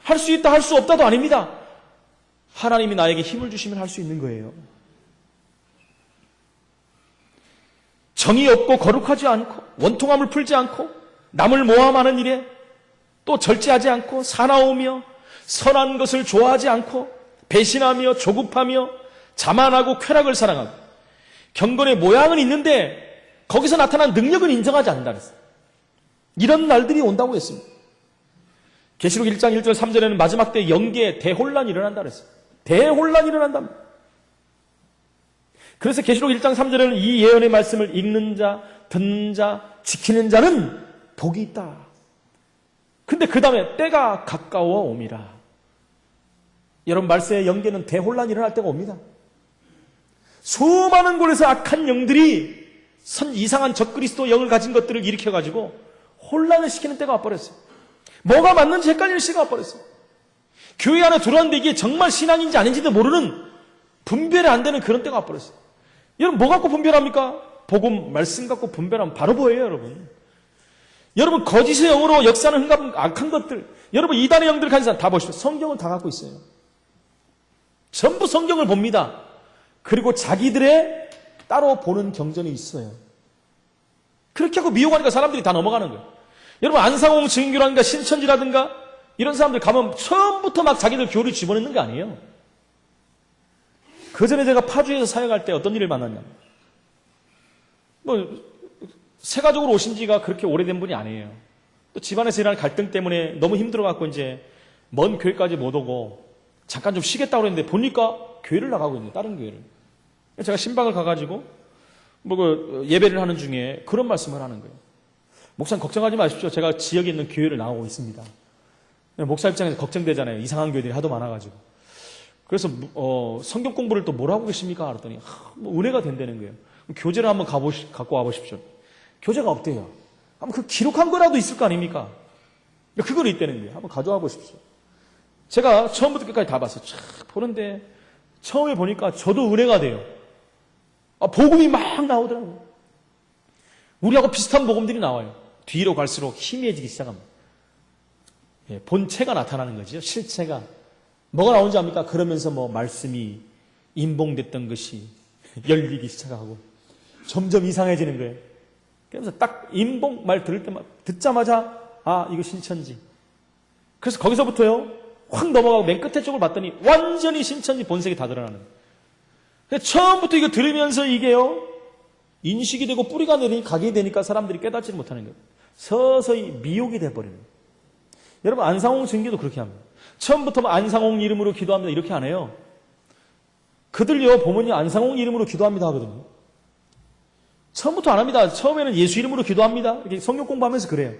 할 수 있다 할 수 없다도 아닙니다. 하나님이 나에게 힘을 주시면 할 수 있는 거예요. 정이 없고 거룩하지 않고 원통함을 풀지 않고 남을 모함하는 일에 또 절제하지 않고 사나우며 선한 것을 좋아하지 않고 배신하며 조급하며 자만하고 쾌락을 사랑하고 경건의 모양은 있는데 거기서 나타난 능력은 인정하지 않는다 그랬어요. 이런 날들이 온다고 했습니다. 계시록 1장 1절 3절에는 마지막 때 영계에 대혼란이 일어난다 그랬어요. 대혼란이 일어난답니다. 그래서 계시록 1장 3절에는 이 예언의 말씀을 읽는 자, 듣는 자, 지키는 자는 복이 있다. 근데 그 다음에 때가 가까워 옴이라. 여러분 말세의 영계는 대혼란이 일어날 때가 옵니다. 수많은 곳에서 악한 영들이 이상한 적그리스도 영을 가진 것들을 일으켜가지고 혼란을 시키는 때가 와버렸어요. 뭐가 맞는지 헷갈리는 시기가 와버렸어요. 교회 안에 들어왔는데 이게 정말 신앙인지 아닌지도 모르는 분별이 안 되는 그런 때가 와버렸어요. 여러분 뭐 갖고 분별합니까? 복음, 말씀 갖고 분별하면 바로 보여요, 여러분. 여러분 거짓의 영으로 역사는 흥하는 악한 것들, 여러분 이단의 영들 가진 사람 다 보십시오. 성경은 다 갖고 있어요. 전부 성경을 봅니다. 그리고 자기들의 따로 보는 경전이 있어요. 그렇게 하고 미혹하니까 사람들이 다 넘어가는 거예요. 여러분 안상홍 증인교라든가 신천지라든가 이런 사람들 가면 처음부터 막 자기들 교를 집어넣는 거 아니에요. 그 전에 제가 파주에서 사역할 때 어떤 일을 만났냐면 세가족으로 오신 지가 그렇게 오래된 분이 아니에요. 또 집안에서 일어나는 갈등 때문에 너무 힘들어갖고 이제 먼 교회까지 못 오고 잠깐 좀 쉬겠다고 그랬는데 보니까 교회를 나가고 있네요. 다른 교회를. 제가 신방을 가가지고 예배를 하는 중에 그런 말씀을 하는 거예요. 목사님 걱정하지 마십시오. 제가 지역에 있는 교회를 나가고 있습니다. 목사 입장에서 걱정되잖아요. 이상한 교회들이 하도 많아가지고. 그래서 성경 공부를 또 뭘 하고 계십니까? 그랬더니 은혜가 된다는 거예요. 교재를 한번 갖고 와보십시오. 교재가 없대요. 한번 그 기록한 거라도 있을 거 아닙니까? 그걸 있다는 거예요. 한번 가져와 보십시오. 제가 처음부터 끝까지 다 봤어요. 쫙 보는데 처음에 보니까 저도 은혜가 돼요. 복음이 막 나오더라고요. 우리하고 비슷한 복음들이 나와요. 뒤로 갈수록 희미해지기 시작합니다. 본체가 나타나는 거죠. 실체가. 뭐가 나오는지 압니까? 그러면서 말씀이 임봉됐던 것이 열리기 시작하고 점점 이상해지는 거예요. 그러면서 딱 임봉 말 듣자마자 이거 신천지. 그래서 거기서부터요 확 넘어가고 맨 끝에 쪽을 봤더니 완전히 신천지 본색이 다 드러나는 거예요. 처음부터 이거 들으면서 이게요 인식이 되고 뿌리가 내리니 각이 되니까 사람들이 깨닫지 못하는 거예요. 서서히 미혹이 돼버리는 거예요. 여러분 안상홍 증기도 그렇게 합니다. 처음부터 안상홍 이름으로 기도합니다 이렇게 안 해요. 그들요 보면요 안상홍 이름으로 기도합니다 하거든요. 처음부터 안 합니다. 처음에는 예수 이름으로 기도합니다. 이렇게 성경 공부하면서 그래요.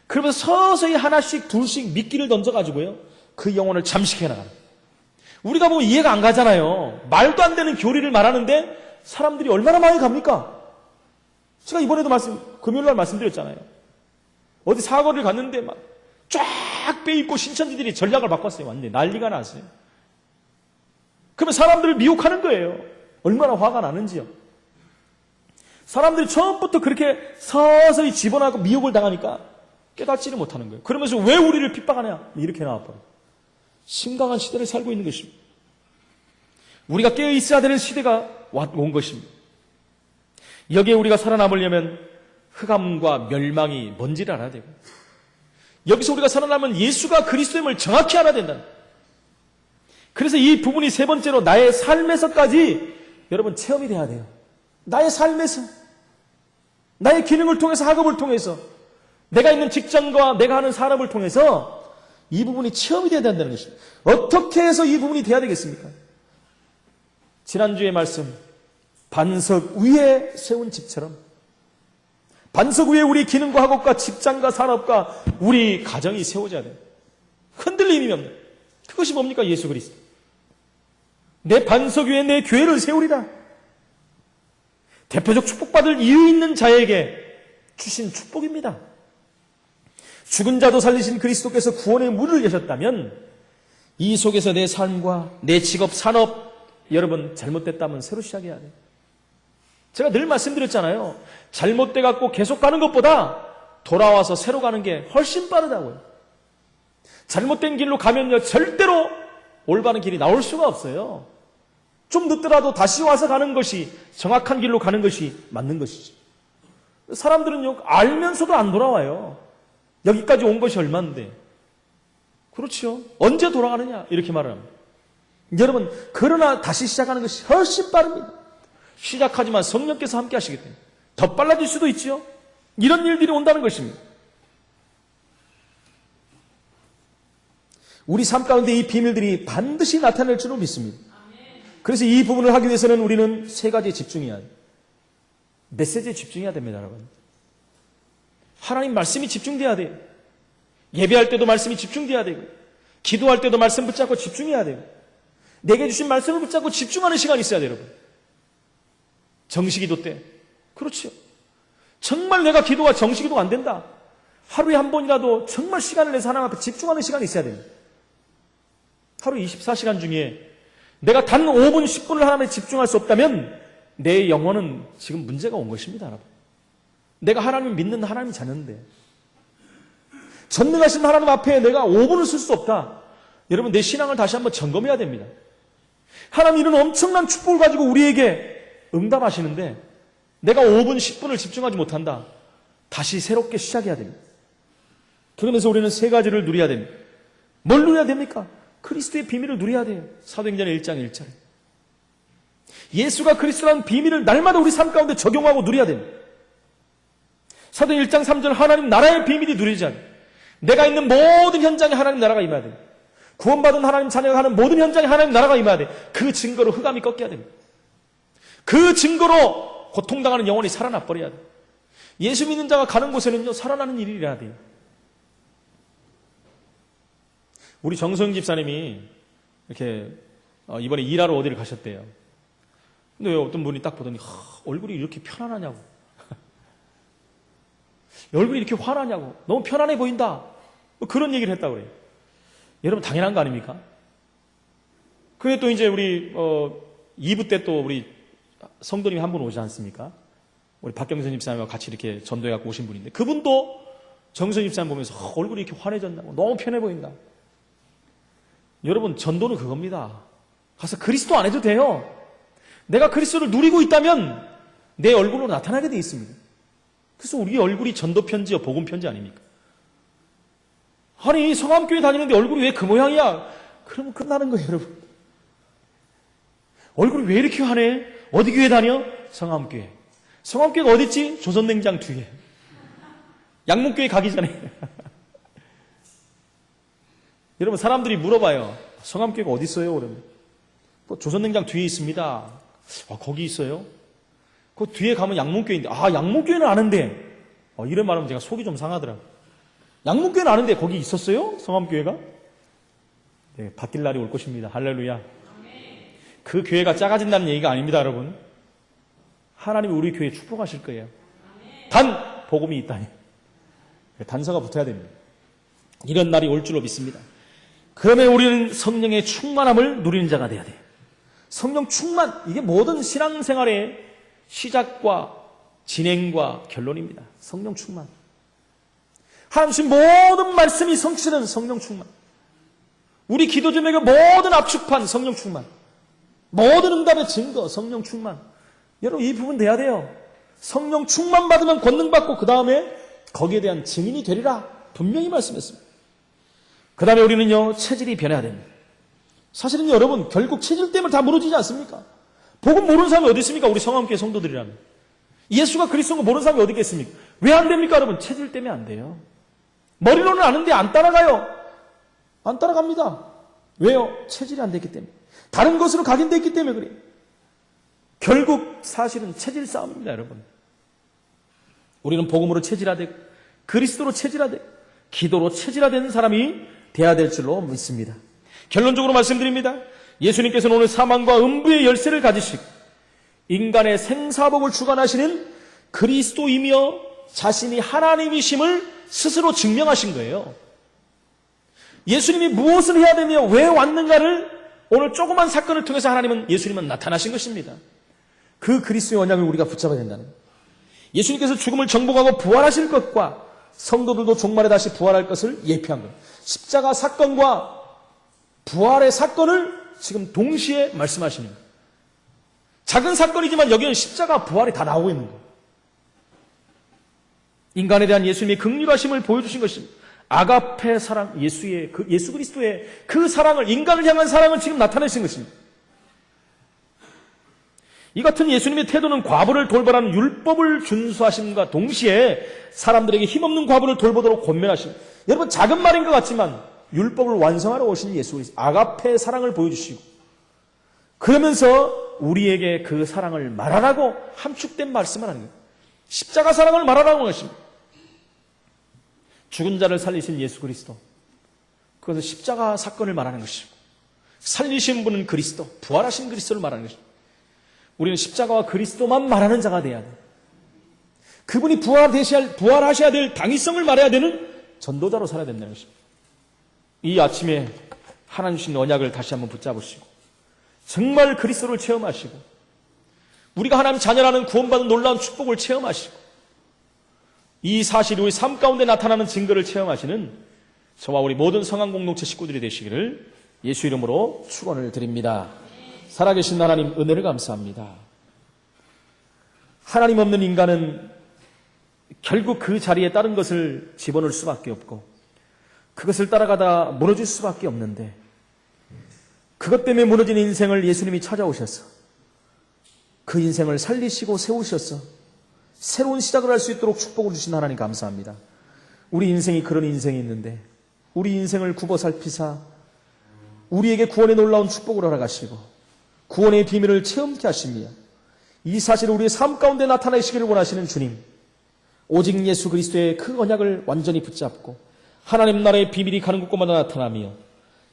그러면서 서서히 하나씩 둘씩 미끼를 던져가지고요 그 영혼을 잠식해 나가는 거예요. 우리가 보면 이해가 안 가잖아요. 말도 안 되는 교리를 말하는데 사람들이 얼마나 많이 갑니까? 제가 이번에도 금요일날 말씀드렸잖아요. 어디 사거리를 갔는데 막 쫙 빼입고 신천지들이 전략을 바꿨어요. 완전히 난리가 났어요. 그러면 사람들을 미혹하는 거예요. 얼마나 화가 나는지요. 사람들이 처음부터 그렇게 서서히 집어넣고 미혹을 당하니까 깨닫지를 못하는 거예요. 그러면서 왜 우리를 핍박하냐? 이렇게 나와버려요. 심각한 시대를 살고 있는 것입니다. 우리가 깨어 있어야 되는 시대가 온 것입니다. 여기에 우리가 살아남으려면 흑암과 멸망이 뭔지를 알아야 되고 여기서 우리가 살아남으면 예수가 그리스도임을 정확히 알아야 된다. 그래서 이 부분이 세 번째로 나의 삶에서까지 여러분 체험이 돼야 돼요. 나의 삶에서 나의 기능을 통해서 학업을 통해서 내가 있는 직장과 내가 하는 산업을 통해서 이 부분이 체험이 돼야 된다는 것입니다. 어떻게 해서 이 부분이 돼야 되겠습니까? 지난주의 말씀 반석 위에 세운 집처럼 반석 위에 우리 기능과 학업과 직장과 산업과 우리 가정이 세워져야 돼요. 흔들림이 없는 그것이 뭡니까? 예수 그리스도. 내 반석 위에 내 교회를 세우리라. 대표적 축복받을 이유 있는 자에게 주신 축복입니다. 죽은 자도 살리신 그리스도께서 구원의 문을 여셨다면 이 속에서 내 삶과 내 직업, 산업 여러분 잘못됐다면 새로 시작해야 돼요. 제가 늘 말씀드렸잖아요. 잘못돼 갖고 계속 가는 것보다 돌아와서 새로 가는 게 훨씬 빠르다고요. 잘못된 길로 가면요, 절대로 올바른 길이 나올 수가 없어요. 좀 늦더라도 다시 와서 가는 것이, 정확한 길로 가는 것이 맞는 것이죠. 사람들은요, 알면서도 안 돌아와요. 여기까지 온 것이 얼마인데. 그렇죠. 언제 돌아가느냐? 이렇게 말합니다. 여러분, 그러나 다시 시작하는 것이 훨씬 빠릅니다. 시작하지만 성령께서 함께 하시기 때문에 더 빨라질 수도 있죠. 이런 일들이 온다는 것입니다. 우리 삶 가운데 이 비밀들이 반드시 나타날 줄로 믿습니다. 그래서 이 부분을 하기 위해서는 우리는 세 가지에 집중해야 해요. 메시지에 집중해야 됩니다, 여러분. 하나님 말씀이 집중돼야 돼요. 예배할 때도 말씀이 집중돼야 되고, 기도할 때도 말씀 붙잡고 집중해야 되고, 내게 주신 말씀을 붙잡고 집중하는 시간이 있어야 돼요, 여러분. 정시기도 때. 그렇죠. 정말 내가 기도가 정시기도가 안 된다. 하루에 한 번이라도 정말 시간을 내서 하나님 앞에 집중하는 시간이 있어야 됩니다. 하루 24시간 중에 내가 단 5분, 10분을 하나님에 집중할 수 없다면 내 영혼은 지금 문제가 온 것입니다, 여러분. 내가 하나님을 믿는 하나님이 자는데 전능하신 하나님 앞에 내가 5분을 쓸 수 없다. 여러분, 내 신앙을 다시 한번 점검해야 됩니다. 하나님 이런 엄청난 축복을 가지고 우리에게 응답하시는데 내가 5분, 10분을 집중하지 못한다. 다시 새롭게 시작해야 됩니다. 그러면서 우리는 세 가지를 누려야 됩니다. 뭘 누려야 됩니까? 그리스도의 비밀을 누려야 돼요. 사도행전의 1장 1절에. 예수가 그리스도라는 비밀을 날마다 우리 삶 가운데 적용하고 누려야 됩니다. 사도행 1장 3절 하나님 나라의 비밀이 누리지 않아요. 내가 있는 모든 현장에 하나님 나라가 임해야 돼요. 구원받은 하나님 자녀가 하는 모든 현장에 하나님 나라가 임해야 돼요. 그 증거로 흑암이 꺾여야 됩니다. 그 증거로 고통당하는 영혼이 살아나 버려야 돼요. 예수 믿는 자가 가는 곳에는요, 살아나는 일이 일어나야 돼요. 우리 정소영 집사님이 이렇게 이번에 일하러 어디를 가셨대요. 근데 어떤 분이 딱 보더니 얼굴이 이렇게 편안하냐고. 얼굴이 이렇게 환하냐고. 너무 편안해 보인다. 뭐 그런 얘기를 했다고 그래요. 여러분, 당연한 거 아닙니까? 그게 또 이제 우리 2부 때 또 우리 성도님이 한 분 오지 않습니까? 우리 박경선 집사님과 같이 이렇게 전도해 갖고 오신 분인데 그분도 정선 집사님 보면서 얼굴이 이렇게 환해졌다고. 너무 편해 보인다. 여러분, 전도는 그겁니다. 가서 그리스도 안 해도 돼요. 내가 그리스도를 누리고 있다면 내 얼굴로 나타나게 돼 있습니다. 그래서 우리 얼굴이 전도 편지요, 복음 편지 아닙니까? 아니, 성함교회 다니는데 얼굴이 왜 그 모양이야? 그러면 끝나는 거예요, 여러분. 얼굴이 왜 이렇게 환해? 어디 교회 다녀? 성함교회. 성함교회가 어딨지? 조선냉장 뒤에. 양문교회 가기 전에. 여러분, 사람들이 물어봐요. 성함교회가 어디 있어요? 그러면 조선냉장 뒤에 있습니다. 거기 있어요? 그 뒤에 가면 양문교회인데, 양문교회는 아는데, 이런 말하면 제가 속이 좀 상하더라고요. 양문교회는 아는데 거기 있었어요? 성함교회가? 네, 바뀔 날이 올 것입니다. 할렐루야. 그 교회가 작아진다는 얘기가 아닙니다, 여러분. 하나님이 우리 교회에 축복하실 거예요. 단 복음이 있다니. 단서가 붙어야 됩니다. 이런 날이 올 줄로 믿습니다. 그러면 우리는 성령의 충만함을 누리는 자가 돼야 돼요. 성령 충만, 이게 모든 신앙생활의 시작과 진행과 결론입니다. 성령 충만. 하나님 모든 말씀이 성취되는 성령 충만. 우리 기도 제목의 모든 압축판 성령 충만. 모든 응답의 증거 성령 충만. 여러분, 이 부분 돼야 돼요. 성령 충만 받으면 권능 받고 그 다음에 거기에 대한 증인이 되리라 분명히 말씀했습니다. 그 다음에 우리는요, 체질이 변해야 됩니다. 사실은 여러분, 결국 체질 때문에 다 무너지지 않습니까? 복음 모르는 사람이 어디 있습니까? 우리 성함교회 성도들이라면. 예수가 그리스도인 거 모르는 사람이 어디 있겠습니까? 왜 안 됩니까, 여러분? 체질 때문에 안 돼요. 머리로는 아는데 안 따라가요. 안 따라갑니다. 왜요? 체질이 안 됐기 때문에. 다른 것으로 각인됐기 때문에 그래요. 결국 사실은 체질 싸움입니다, 여러분. 우리는 복음으로 체질화되고 그리스도로 체질화되고 기도로 체질화되는 사람이 돼야 될 줄로 믿습니다. 결론적으로 말씀드립니다. 예수님께서는 오늘 사망과 음부의 열쇠를 가지시고 인간의 생사복을 주관하시는 그리스도이며 자신이 하나님이심을 스스로 증명하신 거예요. 예수님이 무엇을 해야 되며 왜 왔는가를 오늘 조그만 사건을 통해서 예수님은 나타나신 것입니다. 그 그리스도의 언약을 우리가 붙잡아야 된다는 거예요. 예수님께서 죽음을 정복하고 부활하실 것과 성도들도 종말에 다시 부활할 것을 예표한 거예요. 십자가 사건과 부활의 사건을 지금 동시에 말씀하시는 거예요. 작은 사건이지만 여기는 십자가 부활이 다 나오고 있는 거예요. 인간에 대한 예수님의 긍휼하심을 보여주신 것입니다. 아가페 사랑, 예수 그리스도의 그 사랑을, 인간을 향한 사랑을 지금 나타내신 것입니다. 이 같은 예수님의 태도는 과부를 돌보라는 율법을 준수하심과 동시에 사람들에게 힘없는 과부를 돌보도록 권면하십니다. 여러분, 작은 말인 것 같지만 율법을 완성하러 오신 예수 그리스도, 아가페의 사랑을 보여주시고, 그러면서 우리에게 그 사랑을 말하라고 함축된 말씀을 하는 거예요. 십자가 사랑을 말하라고 하는 것입니다. 죽은 자를 살리신 예수 그리스도, 그것은 십자가 사건을 말하는 것이고, 살리신 분은 그리스도, 부활하신 그리스도를 말하는 것입니다. 우리는 십자가와 그리스도만 말하는 자가 돼야 돼요. 그분이 부활하셔야 될 당위성을 말해야 되는 전도자로 살아야 된다는 것입니다. 이 아침에 하나님 주신 언약을 다시 한번 붙잡으시고 정말 그리스도를 체험하시고 우리가 하나님 자녀라는 구원받은 놀라운 축복을 체험하시고 이 사실이 우리 삶 가운데 나타나는 증거를 체험하시는 저와 우리 모든 성안 공동체 식구들이 되시기를 예수 이름으로 축원을 드립니다. 살아계신 하나님, 은혜를 감사합니다. 하나님 없는 인간은 결국 그 자리에 다른 것을 집어넣을 수밖에 없고 그것을 따라가다 무너질 수밖에 없는데, 그것 때문에 무너진 인생을 예수님이 찾아오셔서 그 인생을 살리시고 세우셔서 새로운 시작을 할 수 있도록 축복을 주신 하나님 감사합니다. 우리 인생이 그런 인생이 있는데 우리 인생을 굽어 살피사 우리에게 구원의 놀라운 축복을 허락하시고 구원의 비밀을 체험케 하시며 이 사실을 우리의 삶 가운데 나타내시기를 원하시는 주님, 오직 예수 그리스도의 그 언약을 완전히 붙잡고 하나님 나라의 비밀이 가는 곳곳마다 나타나며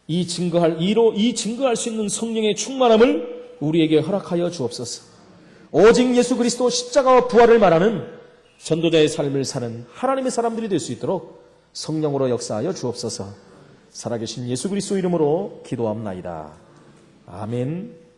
이 증거할 수 있는 성령의 충만함을 우리에게 허락하여 주옵소서. 오직 예수 그리스도 십자가와 부활을 말하는 전도자의 삶을 사는 하나님의 사람들이 될 수 있도록 성령으로 역사하여 주옵소서. 살아계신 예수 그리스도 이름으로 기도합나이다. 아멘.